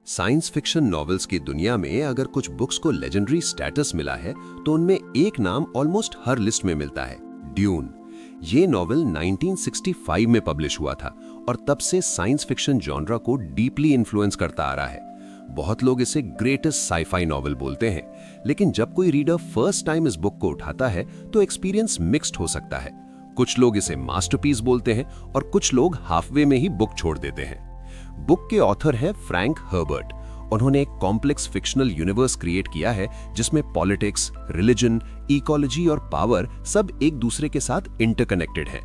Science fiction novels की दुनिया में अगर कुछ बुक्स को लेजेंडरी स्टेटस मिला है तो उनमें एक नाम ऑलमोस्ट हर लिस्ट में मिलता है, ड्यून। ये नॉवेल 1965 में पब्लिश हुआ था और तब से साइंस फिक्शन जॉनरा को डीपली इन्फ्लुएंस करता आ रहा है। बहुत लोग इसे ग्रेटेस्ट साईफाई नॉवेल बोलते हैं, लेकिन जब कोई रीडर फर्स्ट टाइम इस बुक को उठाता है तो एक्सपीरियंस मिक्स्ड हो सकता है। कुछ लोग इसे मास्टरपीस बोलते हैं और कुछ लोग हाफवे में ही बुक छोड़ देते हैं। बुक के ऑथर है फ्रैंक हर्बर्ट। उन्होंने एक कॉम्प्लेक्स फिक्शनल यूनिवर्स क्रिएट किया है जिसमें पॉलिटिक्स, रिलीजन, इकोलॉजी और पावर सब एक दूसरे के साथ इंटरकनेक्टेड है।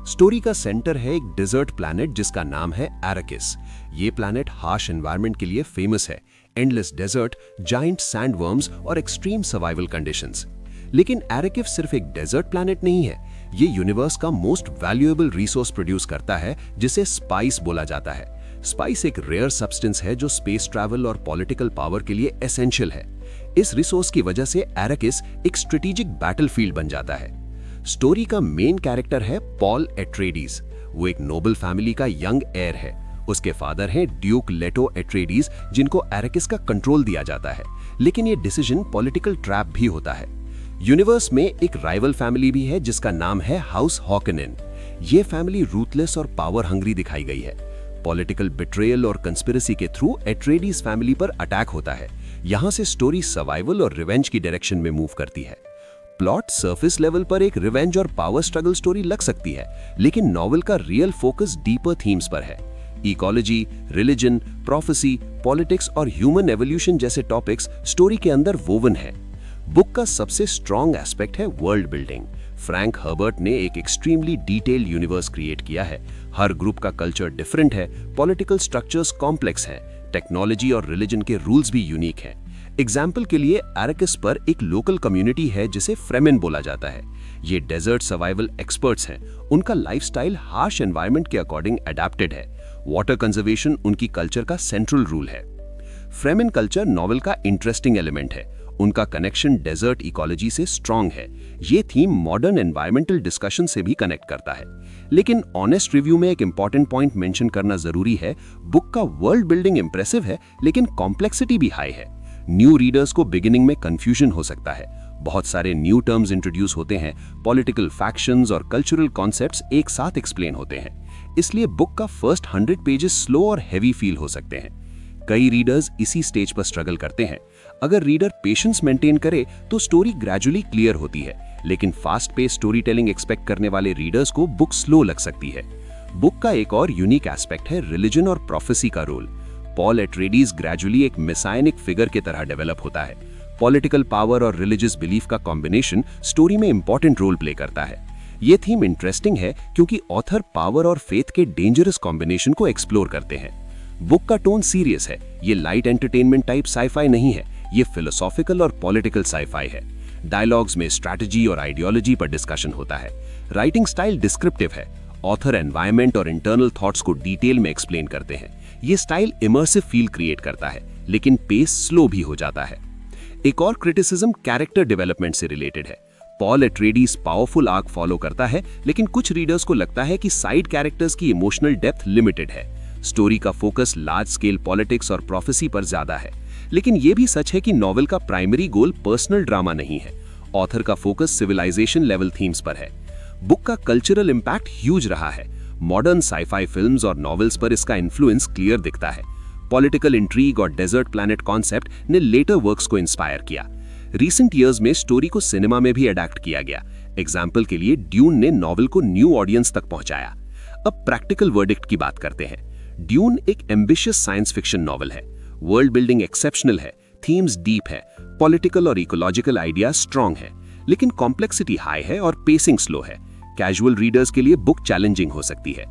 स्टोरी का सेंटर है एक डिजर्ट प्लैनेट जिसका नाम है एराकिस। ये प्लैनेट हार्श एनवायरनमेंट के लिए फेमस है, एंडलेस डेजर्ट, जाइंट सैंडवर्म्स और एक्सट्रीम सर्वाइवल कंडीशंस। लेकिन एराकिस सिर्फ एक डेजर्ट प्लैनेट नहीं है, ये यूनिवर्स का मोस्ट वैल्यूएबल रिसोर्स प्रोड्यूस करता है जिसे स्पाइस बोला जाता है। स्पाइस एक रेयर सब्सटेंस है जो स्पेस ट्रैवल और पॉलिटिकल पावर के लिए एसेंशियल है। इस रिसोर्स की वजह से एराकिस एक स्ट्रेटेजिक बैटलफील्ड बन जाता है। स्टोरी का मेन कैरेक्टर है पॉल एट्रेडीज। वो एक नोबल फैमिली का यंग एयर है। उसके फादर हैं ड्यूक लेटो एट्रेडीज, जिनको एराकिस का कंट्रोल दिया जाता है, लेकिन ये डिसीजन पॉलिटिकल ट्रैप भी होता है। यूनिवर्स में एक राइवल फैमिली भी है जिसका नाम है हाउस हॉकनेन। ये फैमिली रूथलेस और पावर हंग्री दिखाई गई है। पॉलिटिकल बिट्रेयल और कंस्पिरेसी के थ्रू एट्रेडीज फैमिली पर अटैक होता है। यहां से स्टोरी सर्वाइवल और रिवेंज की डायरेक्शन में मूव करती है। प्लॉट सरफेस लेवल पर एक रिवेंज और पावर स्ट्रगल स्टोरी लग सकती है, लेकिन नॉवेल का रियल फोकस डीपर थीम्स पर है। इकोलॉजी, रिलीजन, प्रोफेसी, पॉलिटिक्स और ह्यूमन एवोल्यूशन जैसे टॉपिक्स स्टोरी के अंदर वोवन है। बुक का सबसे स्ट्रॉन्ग एस्पेक्ट है वर्ल्ड बिल्डिंग। फ्रैंक हर्बर्ट ने एक एक्सट्रीमली डिटेल्ड यूनिवर्स क्रिएट किया है। हर ग्रुप का कल्चर डिफरेंट है, पॉलिटिकल स्ट्रक्चर्स कॉम्प्लेक्स हैं, टेक्नोलॉजी और रिलीजन के रूल्स भी यूनिक हैं। एग्जाम्पल के लिए एराकिस पर एक लोकल कम्युनिटी है जिसे फ्रेमेन बोला जाता है। ये डेजर्ट सर्वाइवल एक्सपर्ट्स हैं। उनका लाइफस्टाइल हार्श एनवायरनमेंट के अकॉर्डिंग अडेप्टेड है। वाटर कंजर्वेशन उनकी कल्चर का सेंट्रल रूल है। फ्रेमेन कल्चर नॉवेल का इंटरेस्टिंग एलिमेंट है। उनका कनेक्शन डेजर्ट इकोलॉजी से स्ट्रॉन्ग है। ये थीम मॉडर्न एनवायरमेंटल डिस्कशन से भी कनेक्ट करता है। लेकिन ऑनेस्ट रिव्यू में एक इंपॉर्टेंट पॉइंट मेंशन करना जरूरी है। बुक का वर्ल्ड बिल्डिंग इंप्रेसिव है, लेकिन कॉम्प्लेक्सिटी भी हाई है। न्यू रीडर्स को बिगिनिंग में कंफ्यूजन हो सकता है। बहुत सारे न्यू टर्म्स इंट्रोड्यूस होते हैं, पॉलिटिकल फैक्शंस और कल्चरल कॉन्सेप्ट्स एक साथ एक्सप्लेन होते हैं। इसलिए बुक का फर्स्ट 100 पेजेस स्लो और हैवी फील हो सकते हैं। कई रीडर्स इसी स्टेज पर स्ट्रगल करते हैं। अगर रीडर पेशेंस मेंटेन करे तो स्टोरी ग्रेजुअली क्लियर होती है, लेकिन fast pace story telling expect करने वाले रीडर्स को बुक स्लो लग सकती है। बुक का एक और यूनिक एस्पेक्ट है रिलीजन और प्रोफेसी का रोल। पॉल एट्रेडीज ग्रेजुअली एक मेसायनिक फिगर की तरह डेवलप होता है। पॉलिटिकल पावर और रिलीजियस बिलीफ का कॉम्बिनेशन स्टोरी में इंपॉर्टेंट रोल प्ले करता है। ये थीम इंटरेस्टिंग है क्योंकि ऑथर पावर और फेथ के डेंजरस कॉम्बिनेशन को एक्सप्लोर करते हैं। बुक का टोन सीरियस है। ये लाइट एंटरटेनमेंट टाइप साईफाई नहीं है, ये फिलोसॉफिकल और पॉलिटिकल साईफाई है। डायलॉग्स में स्ट्रैटेजी और आइडियोलॉजी पर डिस्कशन होता है। राइटिंग स्टाइल डिस्क्रिप्टिव है। ऑथर एनवायरनमेंट और इंटरनल थॉट्स को डिटेल में एक्सप्लेन करते हैं। ये स्टाइल इमर्सिव फील क्रिएट करता है, लेकिन पेस स्लो भी हो जाता है। एक और क्रिटिसिज्म कैरेक्टर डेवलपमेंट से रिलेटेड है। पॉल एट्रेडीज पावरफुल आर्क फॉलो करता है, लेकिन कुछ रीडर्स को लगता है कि साइड कैरेक्टर्स की इमोशनल डेप्थ लिमिटेड है। स्टोरी का फोकस लार्ज स्केल पॉलिटिक्स और प्रोफेसी पर ज्यादा है, लेकिन यह भी सच है कि नॉवेल का प्राइमरी गोल पर्सनल ड्रामा नहीं है। ऑथर का फोकस सिविलाइजेशन लेवल थीम्स पर है। बुक का कल्चरल इंपैक्ट ह्यूज रहा है। मॉडर्न साईफाई फिल्म्स और नॉवेल्स पर इसका इन्फ्लुएंस क्लियर दिखता है। पॉलिटिकल इंट्रीग और डेजर्ट प्लैनेट कॉन्सेप्ट ने लेटर वर्क्स को इंस्पायर किया। रिसेंट ईयर्स में स्टोरी को सिनेमा में भी अडैप्ट किया गया। एग्जाम्पल के लिए ड्यून ने नॉवेल को न्यू ऑडियंस तक पहुंचाया। अब प्रैक्टिकल वर्डिक्ट की बात करते हैं। ड्यून एक एम्बिशियस साइंस फिक्शन नॉवेल है। वर्ल्ड बिल्डिंग एक्सेप्शनल है, थीम्स डीप है, पॉलिटिकल और इकोलॉजिकल आइडिया स्ट्रॉन्ग है, लेकिन कॉम्प्लेक्सिटी हाई है और पेसिंग स्लो है। कैजुअल रीडर्स के लिए बुक चैलेंजिंग हो सकती है।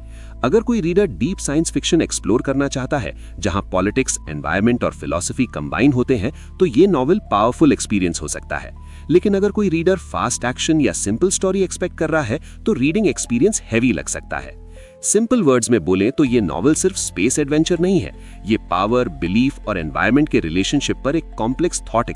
अगर कोई reader deep science fiction explore करना चाहता है जहां पॉलिटिक्स, एनवायरनमेंट और फिलॉसफी कंबाइन होते हैं, तो ये नॉवेल पावरफुल एक्सपीरियंस हो सकता है। लेकिन अगर कोई रीडर फास्ट एक्शन या सिंपल स्टोरी एक्सपेक्ट कर रहा है तो रीडिंग एक्सपीरियंस हैवी लग सकता है। सिंपल वर्ड्स में बोलें तो ये नॉवेल सिर्फ स्पेस एडवेंचर नहीं है, ये पावर, बिलीफ और एनवायरनमेंट के रिलेशनशिप पर एक कॉम्प्लेक्स थॉट